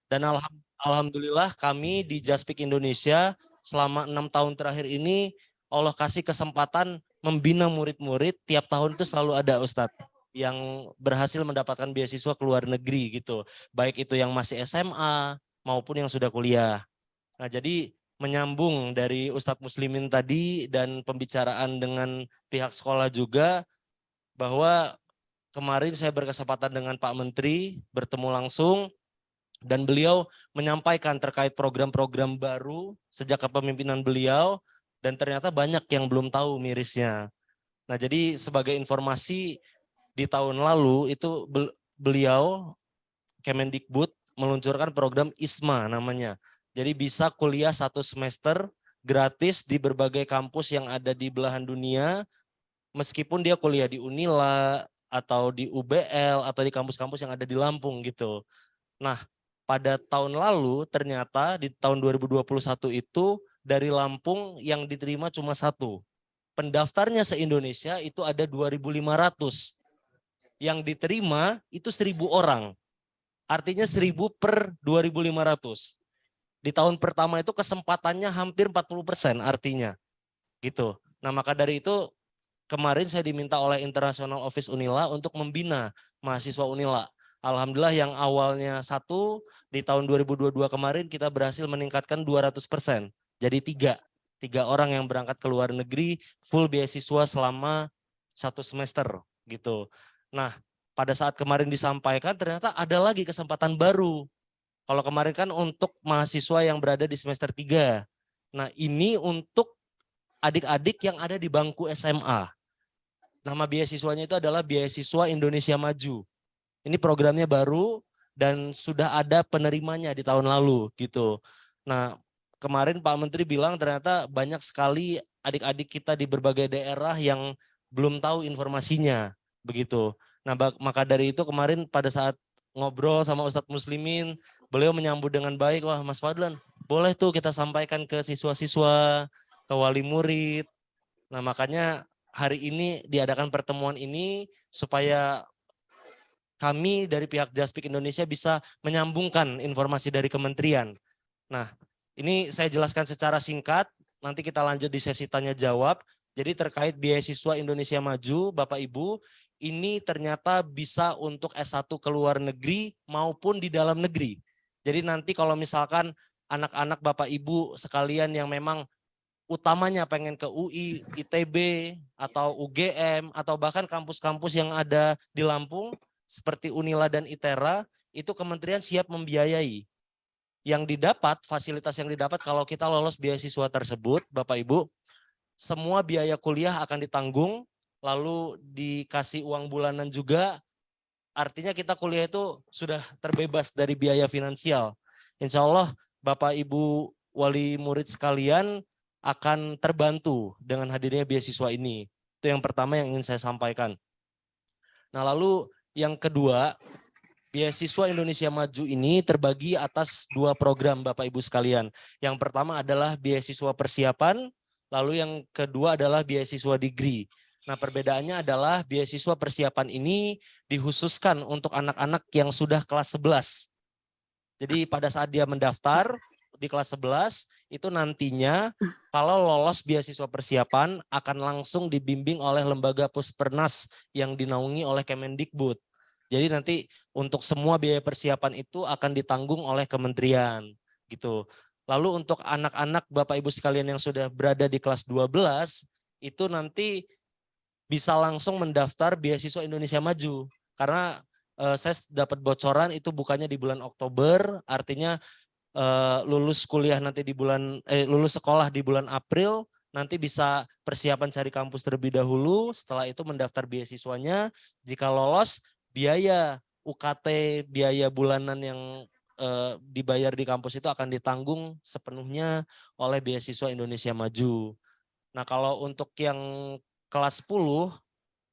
Dan alhamdulillah kami di Jaspik Indonesia selama 6 tahun terakhir ini Allah kasih kesempatan membina murid-murid, tiap tahun itu selalu ada Ustadz yang berhasil mendapatkan beasiswa ke luar negeri gitu. Baik itu yang masih SMA maupun yang sudah kuliah. Nah, jadi menyambung dari Ustadz Muslimin tadi dan pembicaraan dengan pihak sekolah juga, bahwa kemarin saya berkesempatan dengan Pak Menteri bertemu langsung dan beliau menyampaikan terkait program-program baru sejak kepemimpinan beliau, dan ternyata banyak yang belum tahu mirisnya. Nah, jadi sebagai informasi, di tahun lalu itu beliau Kemendikbud meluncurkan program ISMA namanya. Jadi bisa kuliah 1 semester gratis di berbagai kampus yang ada di belahan dunia, meskipun dia kuliah di Unila atau di UBL atau di kampus-kampus yang ada di Lampung gitu. Nah, pada tahun lalu ternyata di tahun 2021 itu dari Lampung yang diterima cuma 1. Pendaftarnya se-Indonesia itu ada 2.500. Yang diterima itu 1.000 orang. Artinya 1.000 per 2.500. Di tahun pertama itu kesempatannya hampir 40% artinya. Gitu. Nah, maka dari itu kemarin saya diminta oleh International Office Unila untuk membina mahasiswa Unila. Alhamdulillah yang awalnya 1, di tahun 2022 kemarin kita berhasil meningkatkan 200%. Jadi 3 orang yang berangkat ke luar negeri full beasiswa selama 1 semester gitu. Nah, pada saat kemarin disampaikan ternyata ada lagi kesempatan baru. Kalau kemarin kan untuk mahasiswa yang berada di semester 3. Nah, ini untuk adik-adik yang ada di bangku SMA. Nama beasiswanya itu adalah Beasiswa Indonesia Maju. Ini programnya baru dan sudah ada penerimanya di tahun lalu gitu. Nah, kemarin Pak Menteri bilang ternyata banyak sekali adik-adik kita di berbagai daerah yang belum tahu informasinya begitu. Nah, maka dari itu kemarin pada saat ngobrol sama Ustadz Muslimin, beliau menyambut dengan baik. Wah, Mas Fadlan, boleh tuh kita sampaikan ke siswa-siswa, ke wali murid. Nah, makanya hari ini diadakan pertemuan ini supaya kami dari pihak Jaspik Indonesia bisa menyambungkan informasi dari kementerian. Nah, ini saya jelaskan secara singkat, nanti kita lanjut di sesi tanya jawab. Jadi terkait beasiswa Indonesia Maju, Bapak Ibu, ini ternyata bisa untuk S1 ke luar negeri maupun di dalam negeri. Jadi nanti kalau misalkan anak-anak Bapak Ibu sekalian yang memang utamanya pengen ke UI, ITB, atau UGM, atau bahkan kampus-kampus yang ada di Lampung, seperti Unila dan ITERA, itu kementerian siap membiayai. Yang didapat, fasilitas yang didapat kalau kita lolos beasiswa tersebut, Bapak Ibu, semua biaya kuliah akan ditanggung, lalu dikasih uang bulanan juga, artinya kita kuliah itu sudah terbebas dari biaya finansial. Insya Allah Bapak Ibu wali murid sekalian akan terbantu dengan hadirnya beasiswa ini. Itu yang pertama yang ingin saya sampaikan. Nah, lalu yang kedua, beasiswa Indonesia Maju ini terbagi atas 2 program Bapak Ibu sekalian. Yang pertama adalah beasiswa persiapan, lalu yang kedua adalah beasiswa degree. Nah, perbedaannya adalah beasiswa persiapan ini dikhususkan untuk anak-anak yang sudah kelas 11. Jadi pada saat dia mendaftar di kelas 11, itu nantinya kalau lolos beasiswa persiapan akan langsung dibimbing oleh lembaga Puspernas yang dinaungi oleh Kemendikbud. Jadi nanti untuk semua biaya persiapan itu akan ditanggung oleh kementerian gitu. Lalu untuk anak-anak Bapak Ibu sekalian yang sudah berada di kelas 12, itu nanti bisa langsung mendaftar beasiswa Indonesia Maju. Karena saya dapat bocoran itu bukannya di bulan Oktober, artinya lulus kuliah nanti di bulan lulus sekolah di bulan April, nanti bisa persiapan cari kampus terlebih dahulu, setelah itu mendaftar beasiswanya, jika lolos biaya UKT, biaya bulanan yang dibayar di kampus itu akan ditanggung sepenuhnya oleh beasiswa Indonesia Maju. Nah, kalau untuk yang kelas 10,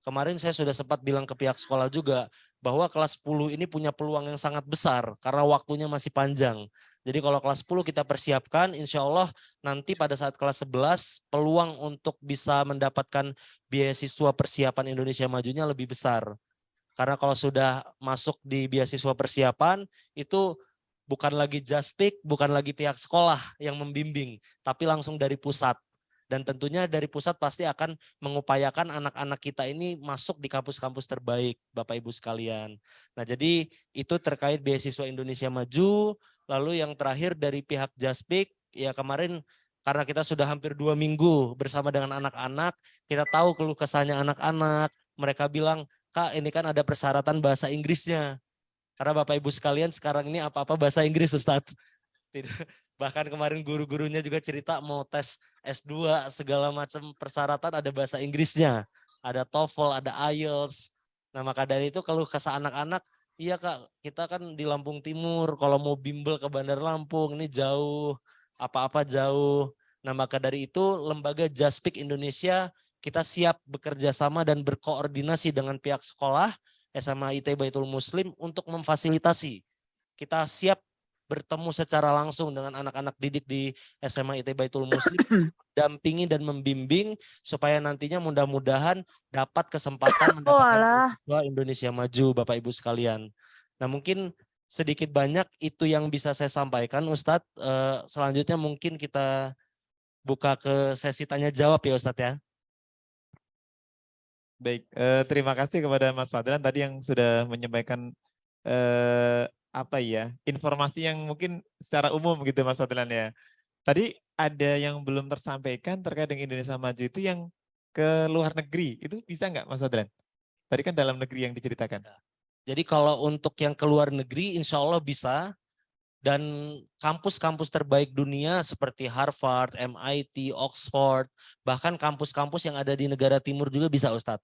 kemarin saya sudah sempat bilang ke pihak sekolah juga bahwa kelas 10 ini punya peluang yang sangat besar karena waktunya masih panjang. Jadi kalau kelas 10 kita persiapkan, insya Allah nanti pada saat kelas 11 peluang untuk bisa mendapatkan beasiswa persiapan Indonesia Majunya lebih besar. Karena kalau sudah masuk di beasiswa persiapan itu bukan lagi Jaspik, bukan lagi pihak sekolah yang membimbing, tapi langsung dari pusat. Dan tentunya dari pusat pasti akan mengupayakan anak-anak kita ini masuk di kampus-kampus terbaik, Bapak Ibu sekalian. Nah, jadi itu terkait beasiswa Indonesia Maju. Lalu yang terakhir dari pihak Jaspik, ya kemarin karena kita sudah hampir 2 minggu bersama dengan anak-anak, kita tahu keluh kesahnya anak-anak. Mereka bilang, Kak, ini kan ada persyaratan bahasa Inggrisnya. Karena Bapak Ibu sekalian sekarang ini apa-apa bahasa Inggris, Ustadz. Bahkan kemarin guru-gurunya juga cerita mau tes S2 segala macam persyaratan ada bahasa Inggrisnya. Ada TOEFL, ada IELTS. Nah, maka dari itu kalau kesah anak-anak, iya Kak, kita kan di Lampung Timur, kalau mau bimbel ke Bandar Lampung ini jauh, apa-apa jauh. Nah, maka dari itu lembaga Jaspik Indonesia kita siap bekerja sama dan berkoordinasi dengan pihak sekolah SMA IT Baitul Muslim untuk memfasilitasi. Kita siap bertemu secara langsung dengan anak-anak didik di SMA IT Baitul Muslim, dampingi dan membimbing supaya nantinya mudah-mudahan dapat kesempatan Oh mendapatkan alah. beasiswa Indonesia Maju, Bapak Ibu sekalian. Nah, mungkin sedikit banyak itu yang bisa saya sampaikan, Ustadz. Selanjutnya mungkin kita buka ke sesi tanya jawab ya, Ustadz ya. Baik, terima kasih kepada Mas Fadlan tadi yang sudah menyampaikan apa ya, informasi yang mungkin secara umum gitu Mas Fadlan ya. Tadi ada yang belum tersampaikan terkait dengan Indonesia Maju itu yang ke luar negeri, itu bisa nggak Mas Fadlan? Tadi kan dalam negeri yang diceritakan. Jadi kalau untuk yang ke luar negeri insya Allah bisa. Dan kampus-kampus terbaik dunia seperti Harvard, MIT, Oxford, bahkan kampus-kampus yang ada di negara timur juga bisa Ustadz.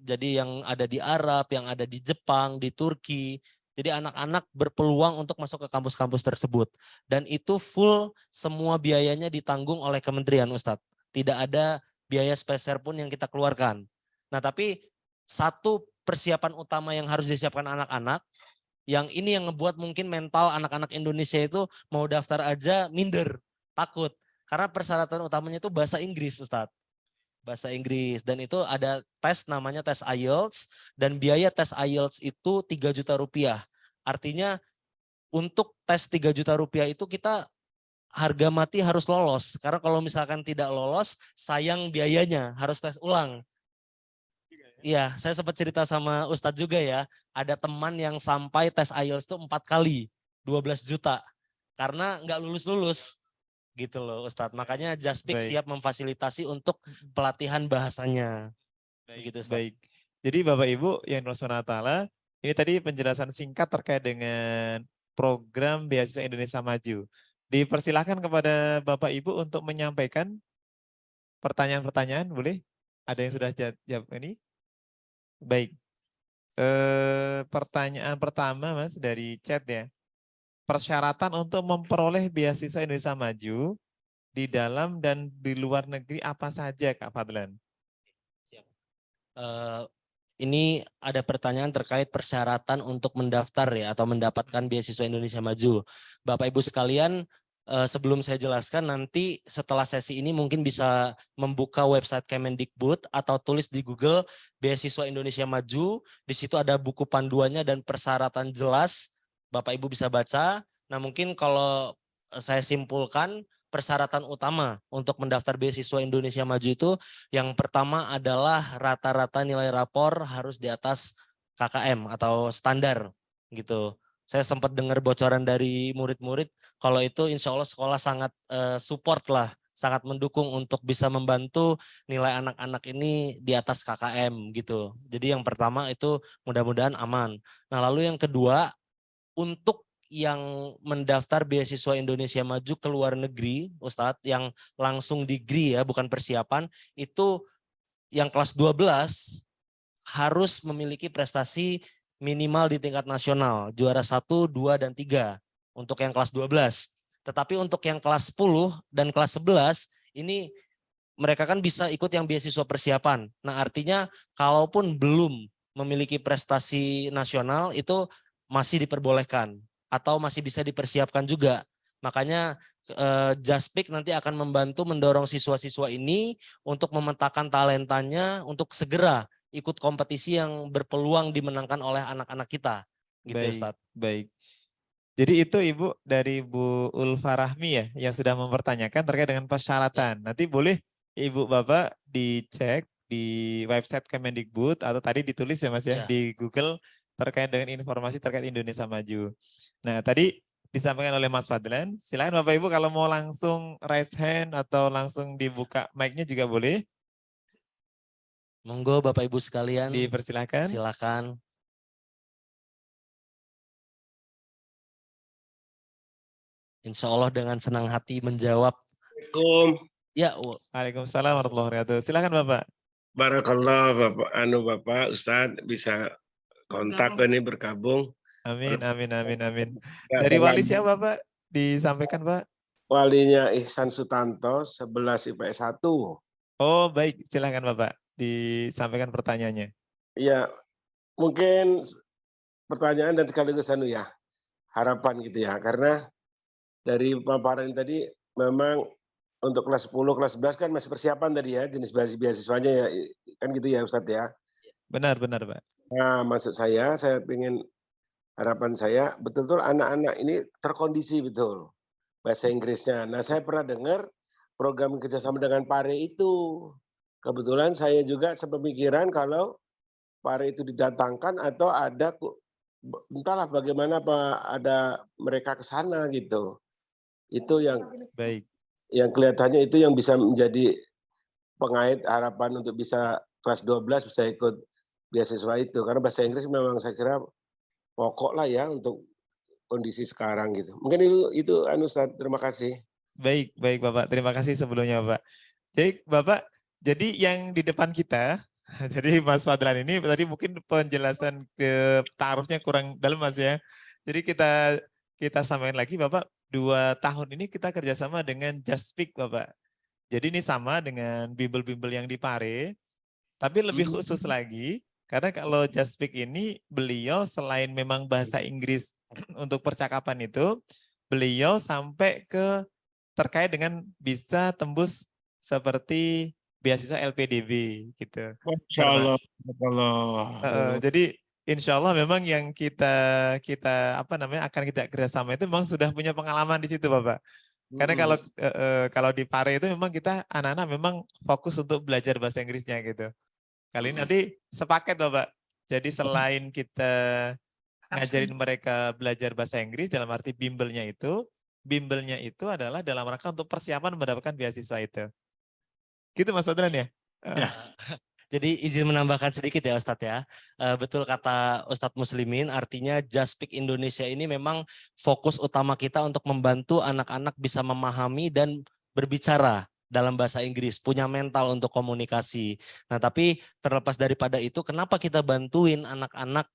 Jadi yang ada di Arab, yang ada di Jepang, di Turki. Jadi anak-anak berpeluang untuk masuk ke kampus-kampus tersebut. Dan itu full semua biayanya ditanggung oleh kementerian Ustadz. Tidak ada biaya spesial pun yang kita keluarkan. Nah, tapi satu persiapan utama yang harus disiapkan anak-anak, yang ini yang ngebuat mungkin mental anak-anak Indonesia itu mau daftar aja minder, takut. Karena persyaratan utamanya itu bahasa Inggris, Ustadz. Bahasa Inggris. Dan itu ada tes namanya tes IELTS. Dan biaya tes IELTS itu 3 juta rupiah. Artinya untuk tes 3 juta rupiah itu kita harga mati harus lolos. Karena kalau misalkan tidak lolos, sayang biayanya, harus tes ulang. Iya, saya sempat cerita sama Ustadz juga ya. Ada teman yang sampai tes IELTS itu 4 kali, 12 juta. Karena nggak lulus-lulus gitu loh Ustadz. Makanya Jaspik Baik. siap memfasilitasi untuk pelatihan bahasanya. Baik, Begitu Ustadz. baik. Jadi Bapak Ibu yang dirahmati Allah, ini tadi penjelasan singkat terkait dengan program Beasiswa Indonesia Maju. Dipersilahkan kepada Bapak Ibu untuk menyampaikan pertanyaan-pertanyaan, boleh? Ada yang sudah jawab ini? Baik. Pertanyaan pertama Mas dari chat ya. Persyaratan untuk memperoleh beasiswa Indonesia Maju di dalam dan di luar negeri apa saja Kak Fadlan? Siap. Ini ada pertanyaan terkait persyaratan untuk mendaftar ya atau mendapatkan beasiswa Indonesia Maju. Bapak Ibu sekalian, sebelum saya jelaskan nanti setelah sesi ini mungkin bisa membuka website Kemendikbud atau tulis di Google beasiswa Indonesia Maju. Di situ ada buku panduannya dan persyaratan jelas. Bapak Ibu bisa baca. Nah, mungkin kalau saya simpulkan persyaratan utama untuk mendaftar beasiswa Indonesia Maju itu yang pertama adalah rata-rata nilai rapor harus di atas KKM atau standar gitu. Saya sempat dengar bocoran dari murid-murid kalau itu insya Allah sekolah sangat support lah, sangat mendukung untuk bisa membantu nilai anak-anak ini di atas KKM gitu. Jadi yang pertama itu mudah-mudahan aman. Nah lalu yang kedua untuk yang mendaftar beasiswa Indonesia Maju ke luar negeri, Ustadz, yang langsung degree ya, bukan persiapan, itu yang kelas 12 harus memiliki prestasi minimal di tingkat nasional, juara 1, 2, dan 3 untuk yang kelas 12. Tetapi untuk yang kelas 10 dan kelas 11, ini mereka kan bisa ikut yang beasiswa persiapan. Nah artinya kalaupun belum memiliki prestasi nasional itu masih diperbolehkan atau masih bisa dipersiapkan juga. Makanya Jaspik nanti akan membantu mendorong siswa-siswa ini untuk memetakan talentanya untuk segera ikut kompetisi yang berpeluang dimenangkan oleh anak-anak kita. Gitu Baik, Ustadz. baik. Jadi itu Ibu dari Bu Ulfa Rahmi ya yang sudah mempertanyakan terkait dengan persyaratan. Nanti boleh Ibu Bapak dicek di website Kemendikbud atau tadi ditulis ya Mas ya Ya. di Google terkait dengan informasi terkait Indonesia Maju. Nah tadi disampaikan oleh Mas Fadlan. Silakan Bapak Ibu kalau mau langsung raise hand atau langsung dibuka mic-nya juga boleh. Monggo Bapak Ibu sekalian, Dipersilahkan. silakan. Insya Allah dengan senang hati menjawab. Assalamualaikum. Ya, Waalaikumsalam warahmatullahi wabarakatuh. Silakan Bapak. Barakallah Bapak Ustadz bisa kontak ini bergabung. Amin, amin, amin, amin. Ya, Dari wali dengan siapa Pak? Disampaikan Pak. walinya Ihsan Sutanto 11 IPS 1. Oh baik, silakan Bapak. Disampaikan pertanyaannya. Ya, mungkin pertanyaan dan sekaligus ya, harapan gitu ya. Karena dari paparan tadi memang untuk kelas 10, kelas 11 kan masih persiapan tadi ya, jenis beasiswanya ya, kan gitu ya Ustadz ya. Benar, benar Pak. Nah, maksud saya ingin harapan saya betul-betul anak-anak ini terkondisi betul bahasa Inggrisnya. Nah, saya pernah dengar program kerjasama dengan PARE itu. Kebetulan saya juga sepemikiran kalau PARE itu didatangkan atau ada entahlah bagaimana ada mereka ke sana gitu. Itu Baik. yang kelihatannya itu yang bisa menjadi pengait harapan untuk bisa kelas 12 bisa ikut beasiswa itu. Karena bahasa Inggris memang saya kira pokok lah ya untuk kondisi sekarang gitu. Mungkin itu Ustadz, terima kasih. Baik, baik Bapak. Terima kasih sebelumnya Bapak. Jadi Bapak, jadi yang di depan kita, jadi Mas Fadlan ini tadi mungkin penjelasan ke taarufnya kurang dalam Mas ya. Jadi kita samain lagi Bapak, 2 tahun ini kita kerjasama dengan Just Speak Bapak. Jadi ini sama dengan bimbel-bimbel yang di Pare, tapi lebih khusus lagi, karena kalau Just Speak ini beliau selain memang bahasa Inggris untuk percakapan itu, beliau sampai ke terkait dengan bisa tembus seperti beasiswa LPDB gitu. Masya Allah. Jadi insya Allah memang yang kita akan kita kerjasama itu memang sudah punya pengalaman di situ Bapak. Karena kalau di Pare itu memang kita anak-anak memang fokus untuk belajar bahasa Inggrisnya gitu. Kali ini nanti sepaket Bapak. Jadi selain kita ngajarin mereka belajar bahasa Inggris dalam arti bimbelnya itu adalah dalam rangka untuk persiapan mendapatkan beasiswa itu. Gitu Mas Fadlan ya? Ya. Jadi izin menambahkan sedikit ya Ustadz ya. Betul kata Ustadz Muslimin, artinya Just Speak Indonesia ini memang fokus utama kita untuk membantu anak-anak bisa memahami dan berbicara dalam bahasa Inggris, punya mental untuk komunikasi. Nah tapi terlepas daripada itu, kenapa kita bantuin anak-anak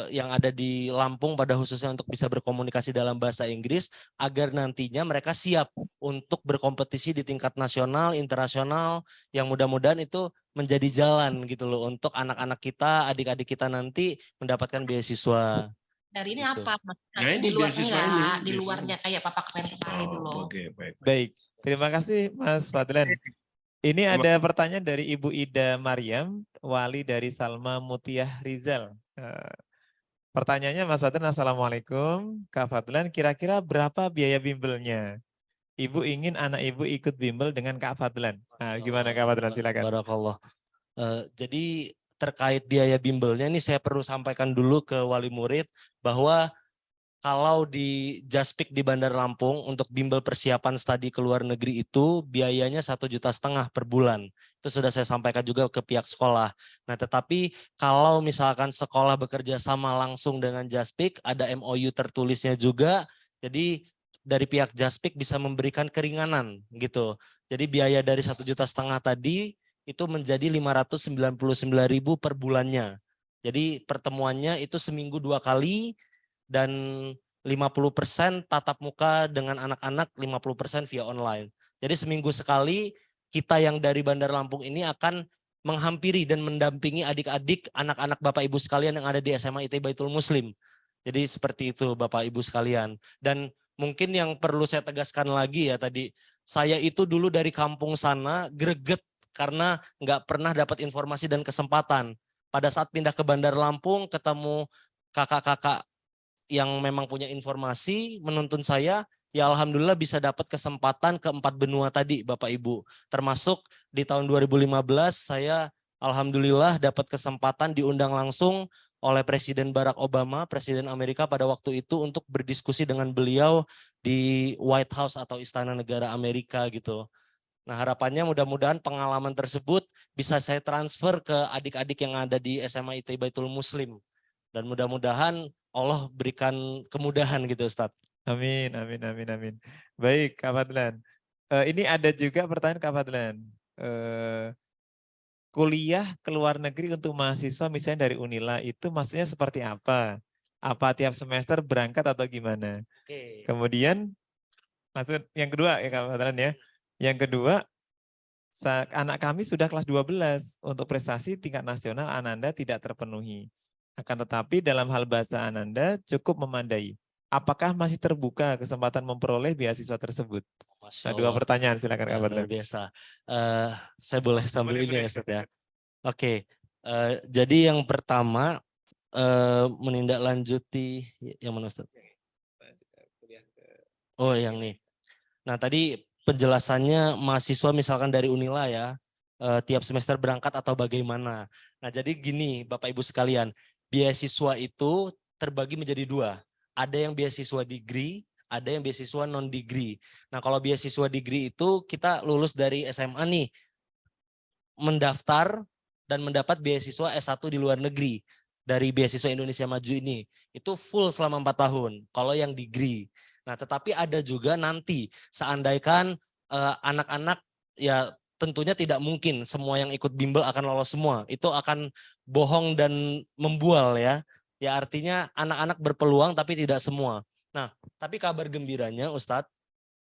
yang ada di Lampung pada khususnya untuk bisa berkomunikasi dalam bahasa Inggris agar nantinya mereka siap untuk berkompetisi di tingkat nasional, internasional, yang mudah-mudahan itu menjadi jalan gitu loh untuk anak-anak kita, adik-adik kita nanti mendapatkan beasiswa. Dari ini Gitu. apa? Mas? Nah, ini Di luar beasiswa ini, enggak, di beasiswa. luarnya kayak Papa kemarin itu loh. Oke, baik. Baik, terima kasih Mas Fadlan. Ini ada pertanyaan dari Ibu Ida Maryam, wali dari Salma Mutiah Rizal. Pertanyaannya Mas Fadlan, Assalamualaikum. Kak Fadlan, kira-kira berapa biaya bimbelnya? Ibu ingin anak ibu ikut bimbel dengan Kak Fadlan. Nah, gimana Kak Fadlan, silakan. Barakallah. Jadi terkait biaya bimbelnya ini saya perlu sampaikan dulu ke wali murid bahwa kalau di Just Speak di Bandar Lampung untuk bimbel persiapan studi ke luar negeri itu biayanya 1,5 juta per bulan. Itu sudah saya sampaikan juga ke pihak sekolah. Nah tetapi kalau misalkan sekolah bekerja sama langsung dengan Just Speak, ada MOU tertulisnya juga. Jadi dari pihak Just Speak bisa memberikan keringanan gitu. Jadi biaya dari 1,5 juta tadi itu menjadi 599.000 per bulannya. Jadi pertemuannya itu seminggu 2 kali. Dan 50% tatap muka dengan anak-anak, 50% via online. Jadi seminggu sekali kita yang dari Bandar Lampung ini akan menghampiri dan mendampingi adik-adik, anak-anak Bapak Ibu sekalian yang ada di SMA IT Baitul Muslim. Jadi seperti itu Bapak Ibu sekalian. Dan mungkin yang perlu saya tegaskan lagi ya tadi, saya itu dulu dari kampung sana greget karena nggak pernah dapat informasi dan kesempatan. Pada saat pindah ke Bandar Lampung ketemu kakak-kakak yang memang punya informasi menuntun saya, ya alhamdulillah bisa dapat kesempatan ke 4 benua tadi Bapak Ibu. Termasuk di tahun 2015 saya alhamdulillah dapat kesempatan diundang langsung oleh Presiden Barack Obama, Presiden Amerika pada waktu itu untuk berdiskusi dengan beliau di White House atau Istana Negara Amerika gitu. Nah harapannya mudah-mudahan pengalaman tersebut bisa saya transfer ke adik-adik yang ada di SMA IT Baitul Muslim. Dan mudah-mudahan Allah berikan kemudahan gitu Ustadz. Amin, amin, amin, amin. Baik, Kak Fadlan. Ini ada juga pertanyaan Kak Fadlan. Kuliah ke luar negeri untuk mahasiswa misalnya dari Unila itu maksudnya seperti apa? Apa tiap semester berangkat atau gimana? Oke. Kemudian maksud yang kedua ya Kak Fadlan ya. Yang kedua, anak kami sudah kelas 12 untuk prestasi tingkat nasional Ananda tidak terpenuhi. Akan tetapi dalam hal bahasa Ananda cukup memadai. Apakah masih terbuka kesempatan memperoleh beasiswa tersebut? Masya Nah, 2 Allah. pertanyaan silakan Kak Luar Fadlan. biasa. Saya boleh sambil ini ya Ustadz ya. Oke. Jadi yang pertama menindaklanjuti yang mana Ustadz? Oh yang nih. Nah tadi penjelasannya mahasiswa misalkan dari Unila ya, tiap semester berangkat atau bagaimana. Nah jadi gini Bapak Ibu sekalian, beasiswa itu terbagi menjadi 2. Ada yang beasiswa degree, ada yang beasiswa non degree. Nah kalau beasiswa degree itu kita lulus dari SMA nih, mendaftar dan mendapat beasiswa S1 di luar negeri dari beasiswa Indonesia Maju ini. Itu full selama 4 tahun kalau yang degree. Nah, tetapi ada juga nanti seandainya anak-anak ya tentunya tidak mungkin semua yang ikut bimbel akan lolos semua. Itu akan bohong dan membual ya. Ya artinya anak-anak berpeluang tapi tidak semua. Nah, tapi kabar gembiranya Ustadz,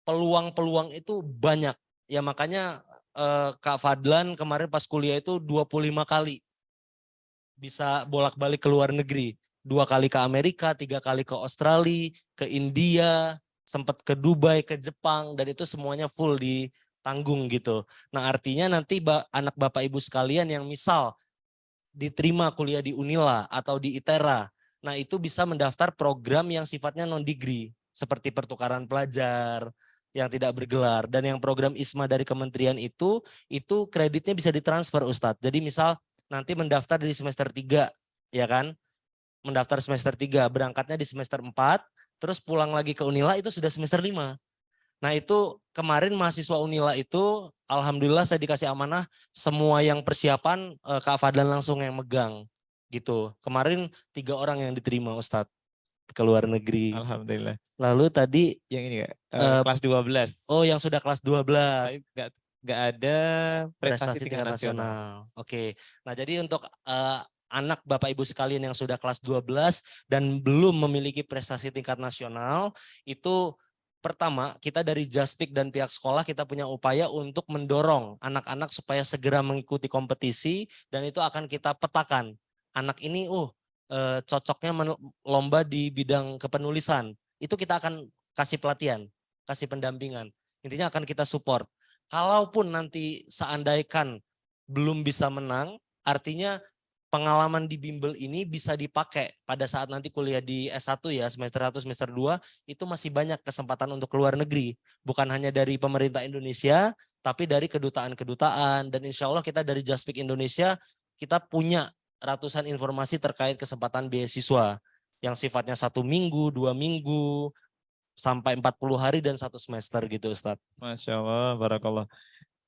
peluang-peluang itu banyak. Ya makanya Kak Fadlan kemarin pas kuliah itu 25 kali bisa bolak-balik ke luar negeri. 2 kali ke Amerika, 3 kali ke Australia, ke India, sempat ke Dubai, ke Jepang, dan itu semuanya full ditanggung gitu. Nah artinya nanti anak Bapak Ibu sekalian yang misal diterima kuliah di Unila atau di ITERA, nah itu bisa mendaftar program yang sifatnya non-degree, seperti pertukaran pelajar, yang tidak bergelar. Dan yang program ISMA dari kementerian itu kreditnya bisa ditransfer Ustadz. Jadi misal nanti mendaftar di semester 3, ya kan? Mendaftar semester 3, berangkatnya di semester 4, terus pulang lagi ke Unila itu sudah semester 5. Nah itu kemarin mahasiswa Unila itu alhamdulillah saya dikasih amanah semua yang persiapan Kak Fadlan langsung yang megang gitu. Kemarin 3 orang yang diterima Ustadz ke luar negeri. Alhamdulillah. Lalu tadi yang ini kelas 12. Oh yang sudah kelas 12. Nggak ada prestasi tingkat nasional. Oke. Nah jadi untuk anak Bapak Ibu sekalian yang sudah kelas 12 dan belum memiliki prestasi tingkat nasional, itu pertama kita dari Jaspik dan pihak sekolah kita punya upaya untuk mendorong anak-anak supaya segera mengikuti kompetisi, dan itu akan kita petakan. Anak ini cocoknya lomba di bidang kepenulisan. Itu kita akan kasih pelatihan, kasih pendampingan. Intinya akan kita support. Kalaupun nanti seandainya belum bisa menang, artinya pengalaman di bimbel ini bisa dipakai pada saat nanti kuliah di S1 ya, semester 1, semester 2, itu masih banyak kesempatan untuk keluar negeri. Bukan hanya dari pemerintah Indonesia, tapi dari kedutaan-kedutaan. Dan insya Allah kita dari Jaspik Indonesia, kita punya ratusan informasi terkait kesempatan beasiswa yang sifatnya 1 minggu, 2 minggu, sampai 40 hari dan 1 semester gitu Ustadz. Masya Allah, barakallah.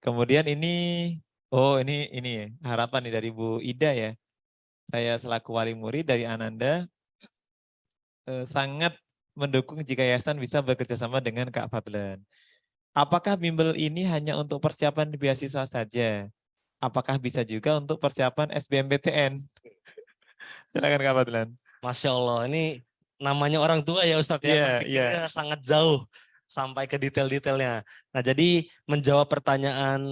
Kemudian ini ya, harapan nih dari Bu Ida ya. Saya selaku wali murid dari Ananda sangat mendukung jika yayasan bisa bekerja sama dengan Kak Fadlan. Apakah bimbel ini hanya untuk persiapan beasiswa saja? Apakah bisa juga untuk persiapan SBMPTN? Silakan Kak Fadlan. Masya Allah, ini namanya orang tua ya Ustadz ya, berpikirnya sangat jauh sampai ke detail-detailnya. Nah jadi menjawab pertanyaan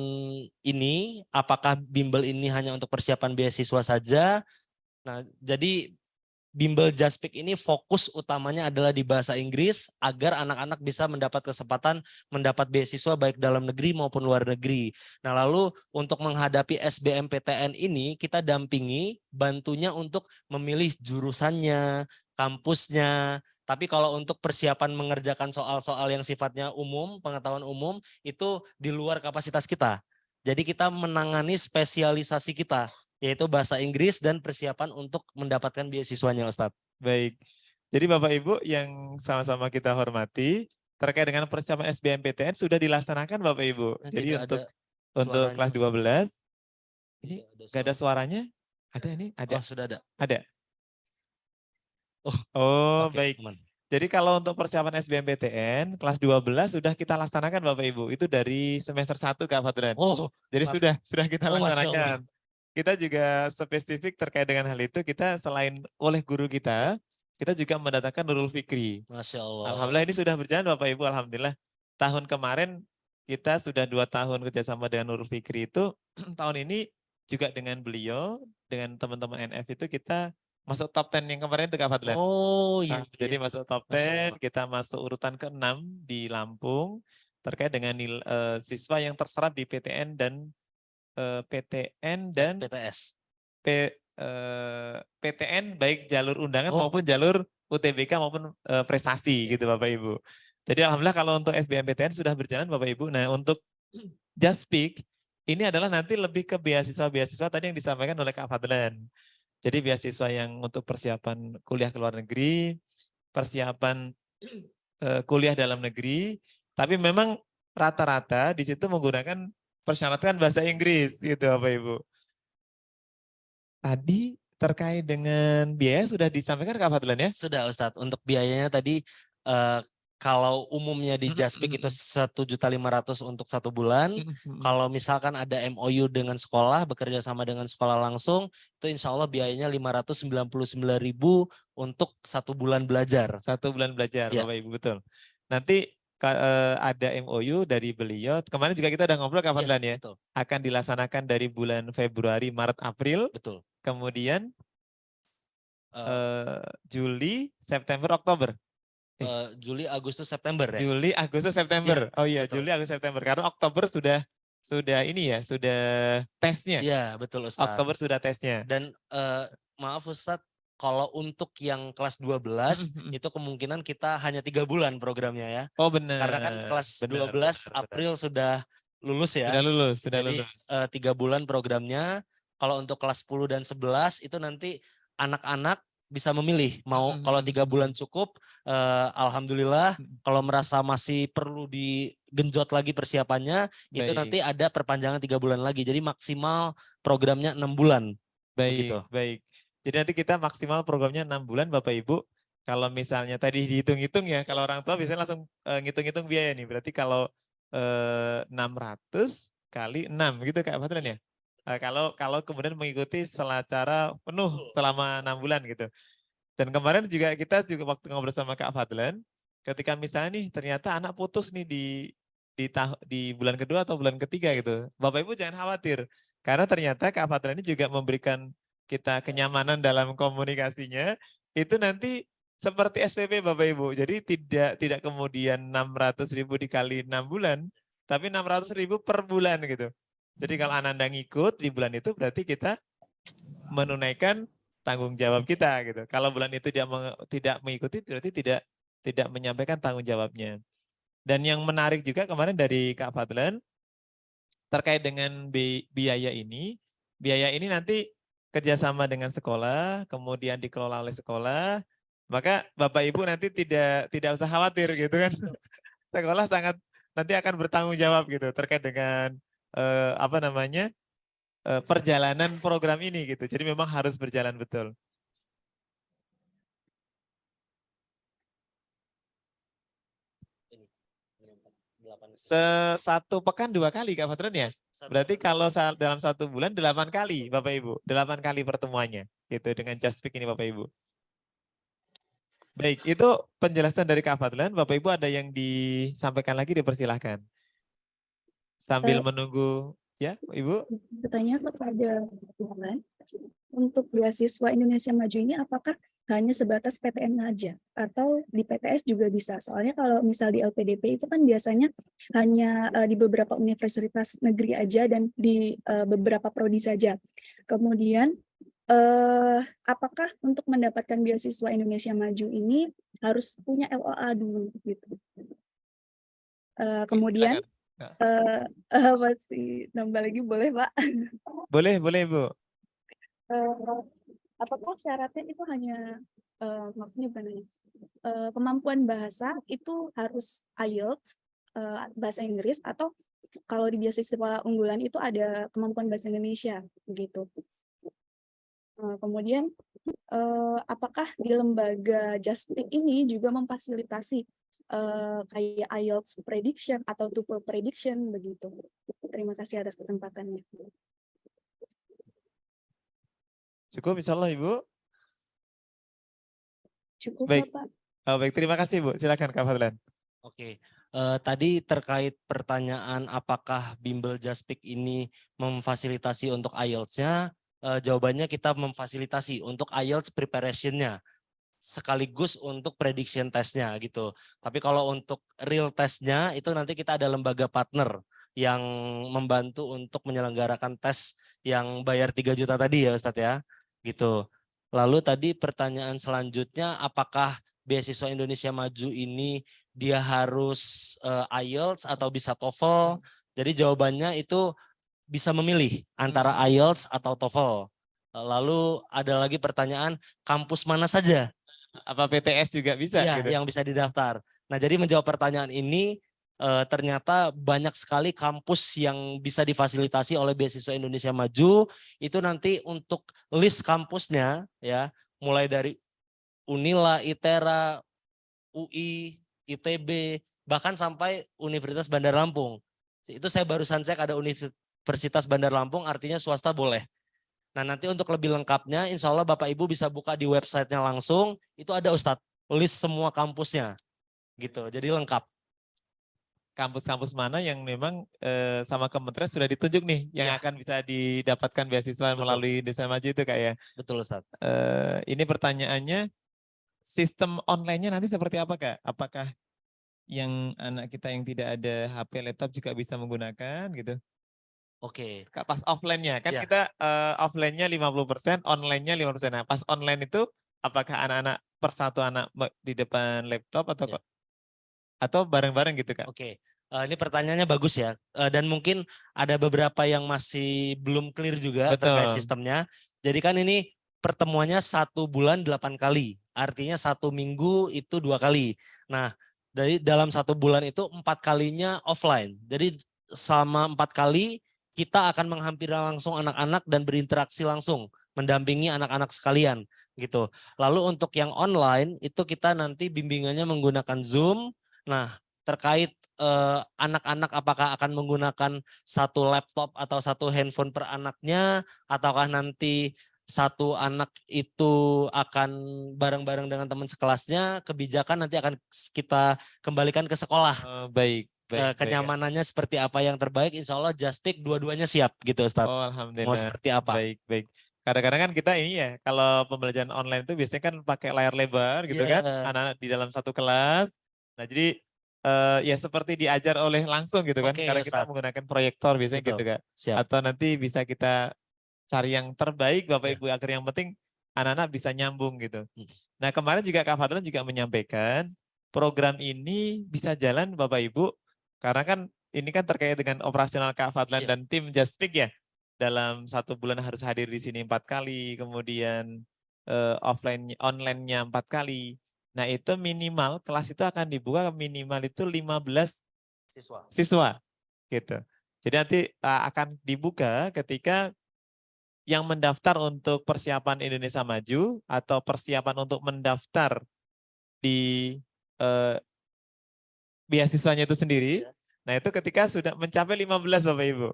ini, apakah bimbel ini hanya untuk persiapan beasiswa saja? Nah jadi bimbel Jaspik ini fokus utamanya adalah di bahasa Inggris agar anak-anak bisa mendapat kesempatan mendapat beasiswa baik dalam negeri maupun luar negeri. Nah lalu untuk menghadapi SBMPTN ini kita dampingi, bantunya untuk memilih jurusannya, kampusnya, Tapi kalau untuk persiapan mengerjakan soal-soal yang sifatnya umum, pengetahuan umum, itu di luar kapasitas kita. Jadi kita menangani spesialisasi kita, yaitu bahasa Inggris dan persiapan untuk mendapatkan beasiswanya, Ustadz. Baik. Jadi Bapak Ibu yang sama-sama kita hormati, terkait dengan persiapan SBMPTN sudah dilaksanakan Bapak Ibu. Jadi Tidak ada untuk suaranya, kelas Ustadz. 12, ini Tidak ada nggak ada suara. suaranya? Ada ini? Ada. Oh, sudah ada. Ada. Oh, Oh, oke, baik. aman. Jadi kalau untuk persiapan SBMPTN kelas 12 sudah kita laksanakan Bapak Ibu. Itu dari semester 1 Kak Fadlan. Oh, Jadi sudah kita oh, Masya Allah. laksanakan. Kita juga spesifik terkait dengan hal itu, kita selain oleh guru kita juga mendatangkan Nurul Fikri. Masya Allah. Alhamdulillah ini sudah berjalan Bapak Ibu, Alhamdulillah. Tahun kemarin kita sudah 2 tahun kerjasama dengan Nurul Fikri itu, tahun ini juga dengan beliau, dengan teman-teman NF itu kita masuk top 10 yang kemarin itu Kak Fadlan. Oh iya. Jadi masuk top Masya 10, kita masuk urutan ke-6 di Lampung, terkait dengan siswa yang terserap di PTN dan PTS. PTN baik jalur undangan Oh. maupun jalur UTBK maupun prestasi gitu Bapak Ibu. Jadi alhamdulillah kalau untuk SBMPTN sudah berjalan Bapak Ibu. Nah untuk Just Speak ini adalah nanti lebih ke beasiswa-beasiswa tadi yang disampaikan oleh Kak Fadlan. Jadi beasiswa yang untuk persiapan kuliah ke luar negeri, persiapan kuliah dalam negeri, tapi memang rata-rata di situ menggunakan persyaratan bahasa Inggris gitu Bapak Ibu. Tadi terkait dengan biaya sudah disampaikan Kak Fadlan ya? Sudah Ustadz, untuk biayanya tadi kalau umumnya di Jaspik itu 1.500.000 untuk 1 bulan. Kalau misalkan ada MOU dengan sekolah, bekerja sama dengan sekolah langsung, itu insya Allah biayanya 599.000 untuk 1 bulan belajar. 1 bulan belajar Ya. Bapak Ibu, betul. Nanti ada MOU dari beliau, kemarin juga kita udah ngobrol Kak Fadlan ya, Betul. akan dilaksanakan dari bulan Februari, Maret, April, Betul. kemudian Juli, September, Oktober. Juli, Agustus, September ya. Juli, Agustus, September. Ya, oh iya, betul. Juli, Agustus, September. Karena Oktober sudah ini ya, sudah tesnya. Iya, betul Ustadz. Oktober sudah tesnya. Dan maaf Ustadz, kalau untuk yang kelas 12 itu kemungkinan kita hanya 3 bulan programnya ya. Oh benar. Karena kan kelas 12 April sudah lulus ya. Sudah lulus. Jadi 3 bulan programnya. Kalau untuk kelas 10 dan 11 itu nanti anak-anak bisa memilih mau kalau 3 bulan cukup, alhamdulillah. Kalau merasa masih perlu digenjot lagi persiapannya, itu nanti ada perpanjangan 3 bulan lagi. Jadi maksimal programnya 6 bulan. Baik. Jadi nanti kita maksimal programnya 6 bulan Bapak Ibu. Kalau misalnya tadi dihitung-hitung ya, kalau orang tua biasanya langsung ngitung-ngitung biaya nih. Berarti kalau 600 kali 6 gitu Kak Fadlan ya. Kalau kemudian mengikuti secara penuh selama 6 bulan gitu. Dan kemarin juga kita waktu ngobrol sama Kak Fadlan, ketika misalnya nih ternyata anak putus nih di bulan kedua atau bulan ketiga gitu. Bapak Ibu jangan khawatir. Karena ternyata Kak Fadlan ini juga memberikan kita kenyamanan dalam komunikasinya. Itu nanti seperti SPP Bapak Ibu. Jadi tidak kemudian 600.000 dikali 6 bulan, tapi 600.000 per bulan gitu. Jadi kalau Ananda ngikut di bulan itu berarti kita menunaikan tanggung jawab kita gitu. Kalau bulan itu dia tidak mengikuti berarti tidak menyampaikan tanggung jawabnya. Dan yang menarik juga kemarin dari Kak Fadlan terkait dengan biaya ini nanti kerjasama dengan sekolah, kemudian dikelola oleh sekolah, maka Bapak Ibu nanti tidak usah khawatir gitu kan. Sekolah sangat nanti akan bertanggung jawab gitu terkait dengan perjalanan program ini gitu. Jadi memang harus berjalan betul. Satu pekan 2 kali Kak Fadlan ya? Berarti kalau dalam 1 bulan 8 kali Bapak Ibu. 8 kali pertemuannya gitu dengan Just Speak ini Bapak Ibu. Baik, itu penjelasan dari Kak Fadlan. Bapak Ibu ada yang disampaikan lagi, dipersilahkan. Sambil menunggu ya Ibu. Bertanya kepada Tuhan, untuk beasiswa Indonesia Maju ini apakah hanya sebatas PTN saja atau di PTS juga bisa? Soalnya kalau misal di LPDP itu kan biasanya hanya di beberapa universitas negeri aja dan di beberapa prodi saja. Kemudian apakah untuk mendapatkan beasiswa Indonesia Maju ini harus punya LOA dulu gitu. Kemudian Silakan. masih nambah lagi boleh Pak? Boleh, boleh Bu. Apakah syaratnya itu hanya maksudnya bukan hanya kemampuan bahasa itu harus IELTS bahasa Inggris, atau kalau di beasiswa unggulan itu ada kemampuan bahasa Indonesia gitu. Kemudian apakah di lembaga JASPIK ini juga memfasilitasi kayak IELTS prediction atau TOEFL prediction begitu. Terima kasih atas kesempatannya. Cukup insyaallah Ibu. Cukup Baik. Bapak. Baik, terima kasih Bu. Silakan Kak Fadlan. Oke, tadi terkait pertanyaan apakah bimbel JASPIK ini memfasilitasi untuk IELTS-nya, jawabannya kita memfasilitasi untuk IELTS preparation-nya sekaligus untuk prediction test-nya gitu. Tapi kalau untuk real test-nya itu nanti kita ada lembaga partner yang membantu untuk menyelenggarakan tes yang bayar 3 juta tadi ya Ustadz ya. Gitu. Lalu tadi pertanyaan selanjutnya, apakah beasiswa Indonesia Maju ini dia harus IELTS atau bisa TOEFL? Jadi jawabannya itu bisa memilih antara IELTS atau TOEFL. Lalu ada lagi pertanyaan, kampus mana saja? Apa PTS juga bisa Iya, gitu? yang bisa didaftar. Nah, jadi menjawab pertanyaan ini ternyata banyak sekali kampus yang bisa difasilitasi oleh beasiswa Indonesia Maju. Itu nanti untuk list kampusnya ya, mulai dari Unila, ITERA, UI, ITB, bahkan sampai Universitas Bandar Lampung. Itu saya barusan cek ada Universitas Bandar Lampung, artinya swasta boleh. Nah nanti untuk lebih lengkapnya, insya Allah Bapak Ibu bisa buka di websitenya langsung, itu ada Ustadz, list semua kampusnya. Gitu, jadi lengkap. Kampus-kampus mana yang memang sama kementerian sudah ditunjuk nih yang Ya. akan bisa didapatkan beasiswa Betul. melalui Indonesia Maju itu Kak ya. Betul Ustadz. Ini pertanyaannya, sistem online-nya nanti seperti apa Kak? Apakah yang anak kita yang tidak ada HP, laptop juga bisa menggunakan gitu? Oke. Kak, pas offline-nya kan Ya. kita offline-nya 50%, online-nya 50%. Nah, pas online itu apakah anak-anak per satu anak di depan laptop atau Ya. atau bareng-bareng gitu Kak? Oke, ini pertanyaannya bagus ya. Dan mungkin ada beberapa yang masih belum clear juga terkait Betul. sistemnya. Jadi kan ini pertemuannya 1 bulan 8 kali. Artinya 1 minggu itu 2 kali. Nah, dari dalam 1 bulan itu 4 kalinya offline. Jadi selama 4 kali kita akan menghampiri langsung anak-anak dan berinteraksi langsung, mendampingi anak-anak sekalian gitu. Lalu untuk yang online itu kita nanti bimbingannya menggunakan Zoom. Nah, terkait anak-anak apakah akan menggunakan 1 laptop atau 1 handphone per anaknya, ataukah nanti 1 anak itu akan bareng-bareng dengan teman sekelasnya, kebijakan nanti akan kita kembalikan ke sekolah. Baik, baik. Kenyamanannya seperti apa yang terbaik, insya Allah JASPIK dua-duanya siap gitu Ustadz. Oh, Mau alhamdulillah. seperti apa? Baik, baik. Kadang-kadang kan kita ini ya, kalau pembelajaran online itu biasanya kan pakai layar lebar gitu kan, anak-anak di dalam 1 kelas. Nah, jadi ya seperti diajar oleh langsung gitu kan, Oke, karena kita Ustadz. menggunakan proyektor biasanya Betul. gitu Kak. Siap. Atau nanti bisa kita cari yang terbaik Bapak Ya. Ibu, agar yang penting anak-anak bisa nyambung gitu. Nah, kemarin juga Kak Fadlan juga menyampaikan program ini bisa jalan Bapak Ibu, karena kan ini kan terkait dengan operasional Kak Fadlan dan tim JASPIK ya. Dalam 1 bulan harus hadir di sini 4 kali, kemudian online-nya 4 kali. Nah, itu minimal kelas itu akan dibuka minimal itu 15 siswa gitu. Jadi nanti akan dibuka ketika yang mendaftar untuk persiapan Indonesia Maju atau persiapan untuk mendaftar di beasiswanya itu sendiri. Nah, itu ketika sudah mencapai 15 Bapak Ibu.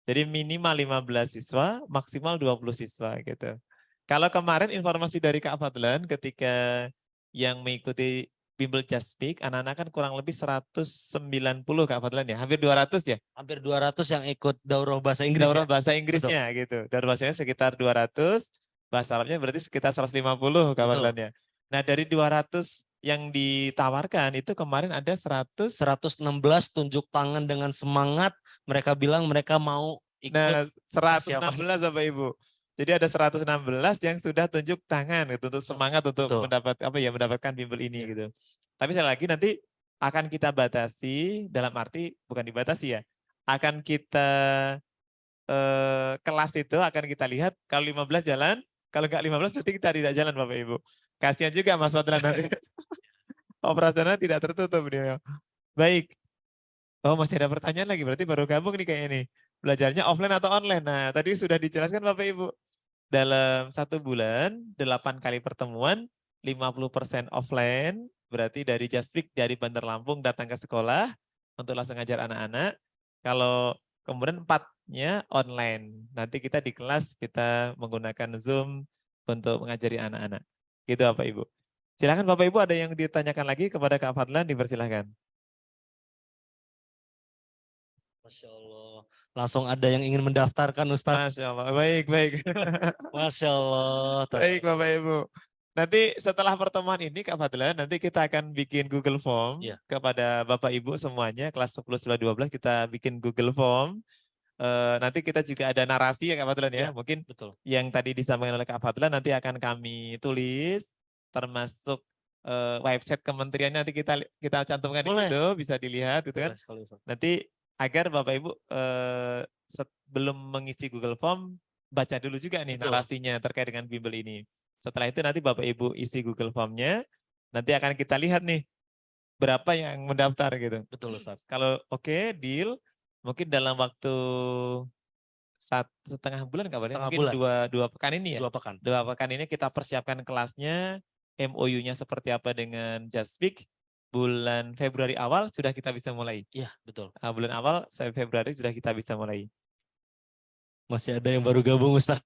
Jadi minimal 15 siswa, maksimal 20 siswa gitu. Kalau kemarin informasi dari Kak Fadlan ketika yang mengikuti bimbel JASPIK, anak-anak kan kurang lebih 190 Kak Fadlan ya, hampir 200 ya? Hampir 200 yang ikut daurah bahasa Inggris. Daurah bahasa Inggrisnya gitu. Daurah bahasanya sekitar 200, bahasa Arabnya berarti sekitar 150 Kak Fadlan ya. Nah, dari 200 yang ditawarkan itu kemarin ada 116 tunjuk tangan dengan semangat, mereka bilang mereka mau ikut. Nah, 116 Bapak Ibu. Jadi ada 116 yang sudah tunjuk tangan gitu untuk semangat untuk Betul. mendapatkan bimbel ini Iya. gitu. Tapi sekali lagi nanti akan kita batasi, dalam arti bukan dibatasi ya. Akan kita kelas itu akan kita lihat kalau 15 jalan, kalau enggak 15 berarti kita tidak jalan Bapak Ibu. Kasihan juga Mas Fadlan nanti. Operasional tidak tertutup dia. Baik. Oh, masih ada pertanyaan lagi, berarti baru gabung nih kayaknya nih. Belajarnya offline atau online? Nah, tadi sudah dijelaskan Bapak Ibu. Dalam 1 bulan, 8 kali pertemuan, 50% offline, berarti dari Jaspik, dari Bandar Lampung datang ke sekolah untuk langsung ngajar anak-anak. Kalau kemudian 4-nya online. Nanti kita di kelas, kita menggunakan Zoom untuk mengajari anak-anak. Gitu Bapak Ibu. Silakan Bapak Ibu, ada yang ditanyakan lagi kepada Kak Fadlan, dipersilahkan. Masya Allah. Langsung ada yang ingin mendaftarkan Ustadz. Masya Allah, baik, baik. Masya Allah. Baik Bapak Ibu. Nanti setelah pertemuan ini Kak Fadlan, nanti kita akan bikin Google Form Iya. kepada Bapak Ibu semuanya, kelas 10, 11, 12 kita bikin Google Form. Nanti kita juga ada narasi ya Kak Fadlan ya. Iya, Mungkin betul. yang tadi disampaikan oleh Kak Fadlan nanti akan kami tulis, termasuk website kementeriannya nanti kita cantumkan di Boleh. situ, bisa dilihat gitu kan. Boleh sekali, Ustadz. Nanti agar Bapak Ibu sebelum mengisi Google Form, baca dulu juga nih Betul. narasinya terkait dengan bimbel ini. Setelah itu nanti Bapak Ibu isi Google Form-nya, nanti akan kita lihat nih berapa yang mendaftar gitu. Betul Ustadz. Kalau oke, deal, mungkin dalam waktu 1,5 bulan kabarnya, Setengah mungkin bulan. dua pekan ini ya. 2 pekan. 2 pekan ini kita persiapkan kelasnya, MOU-nya seperti apa dengan Jaspik. Bulan Februari awal sudah kita bisa mulai. Iya, betul. Bulan awal Februari sudah kita bisa mulai. Masih ada yang baru gabung Ustadz.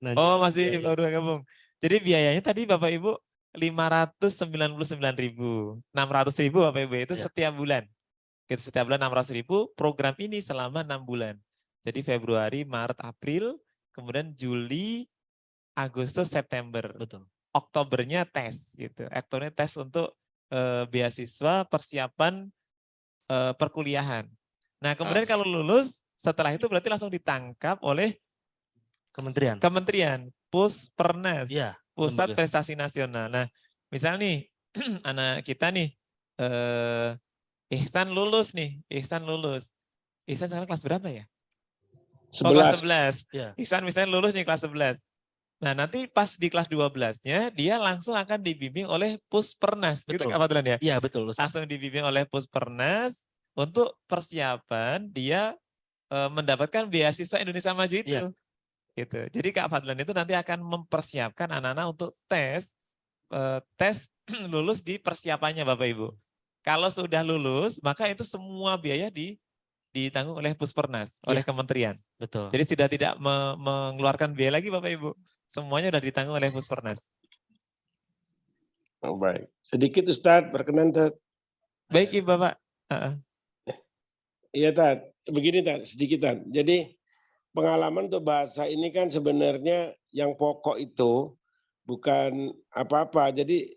Nanya. Oh, masih Iya, iya. baru gabung. Jadi biayanya tadi Bapak Ibu 599.000. 600.000 Bapak Ibu itu Iya. setiap bulan. Gitu, setiap bulan 600.000, program ini selama 6 bulan. Jadi Februari, Maret, April, kemudian Juli, Agustus, September. Betul. Oktobernya tes gitu. Oktobernya tes untuk beasiswa persiapan perkuliahan. Nah, kemudian kalau lulus, setelah itu berarti langsung ditangkap oleh Kementerian Puspernas, Iya. Pusat lembaga. Prestasi Nasional. Nah, misal nih anak kita nih Ihsan lulus nih, Ihsan sekarang kelas berapa ya? Oh, kelas 11. Iya. Ihsan misalnya lulus nih kelas 11. Nah, nanti pas di kelas 12-nya dia langsung akan dibimbing oleh Puspernas. Gitu Betul. Kak Fadlan ya? Iya, betul Ustadz. Langsung dibimbing oleh Puspernas untuk persiapan dia mendapatkan beasiswa Indonesia Maju itu. Iya. Gitu. Jadi Kak Fadlan itu nanti akan mempersiapkan anak-anak untuk tes lulus di persiapannya Bapak Ibu. Kalau sudah lulus, maka itu semua biaya ditanggung oleh Puspernas, oleh Iya. Kementerian. Betul. Jadi sudah tidak mengeluarkan biaya lagi Bapak Ibu. Semuanya sudah ditanggung oleh Puspernas. Oh, baik. Sedikit Ustadz, berkenan Ustadz. Baik Ibu Bapak. Iya Tad, begini Tad, sedikit Tad. Jadi pengalaman untuk bahasa ini kan sebenarnya yang pokok itu bukan apa-apa. Jadi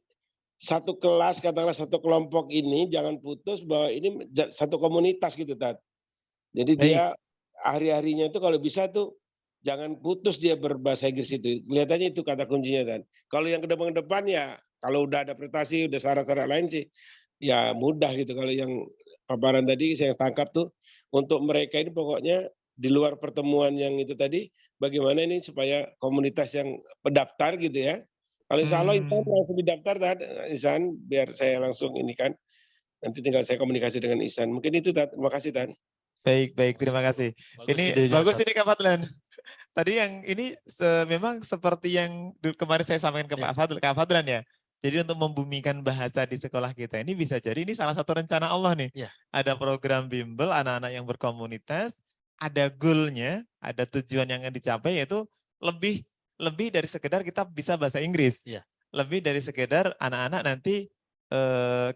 satu kelas, katakanlah satu kelompok ini jangan putus bahwa ini satu komunitas gitu Tad. Jadi Baik. dia hari-harinya itu kalau bisa tuh jangan putus dia berbahasa Inggris itu. Kelihatannya itu kata kuncinya Tad. Kalau yang ke depan ya kalau udah ada prestasi, udah syarat-syarat lain sih ya mudah gitu. Kalau yang paparan tadi saya tangkap tuh untuk mereka ini pokoknya di luar pertemuan yang itu tadi bagaimana ini supaya komunitas yang pendaftar gitu ya. Kalau insya Allah Ihsan langsung didaftar Ihsan biar saya langsung ini kan nanti tinggal saya komunikasi dengan Ihsan. Mungkin itu Tad. Terima kasih Tad. Baik, terima kasih. Bagus Ini idenya, bagus Ustadz. ini Kak Fadlan. Tadi yang ini memang seperti yang kemarin saya sampaikan ke Kak Fadlan ya. Jadi untuk membumikan bahasa di sekolah kita ini bisa jadi ini salah satu rencana Allah nih. Iya. Ada program bimbel anak-anak yang berkomunitas, ada goal-nya, ada tujuan yang akan dicapai yaitu lebih dari sekedar kita bisa bahasa Inggris. Iya. Lebih dari sekedar anak-anak nanti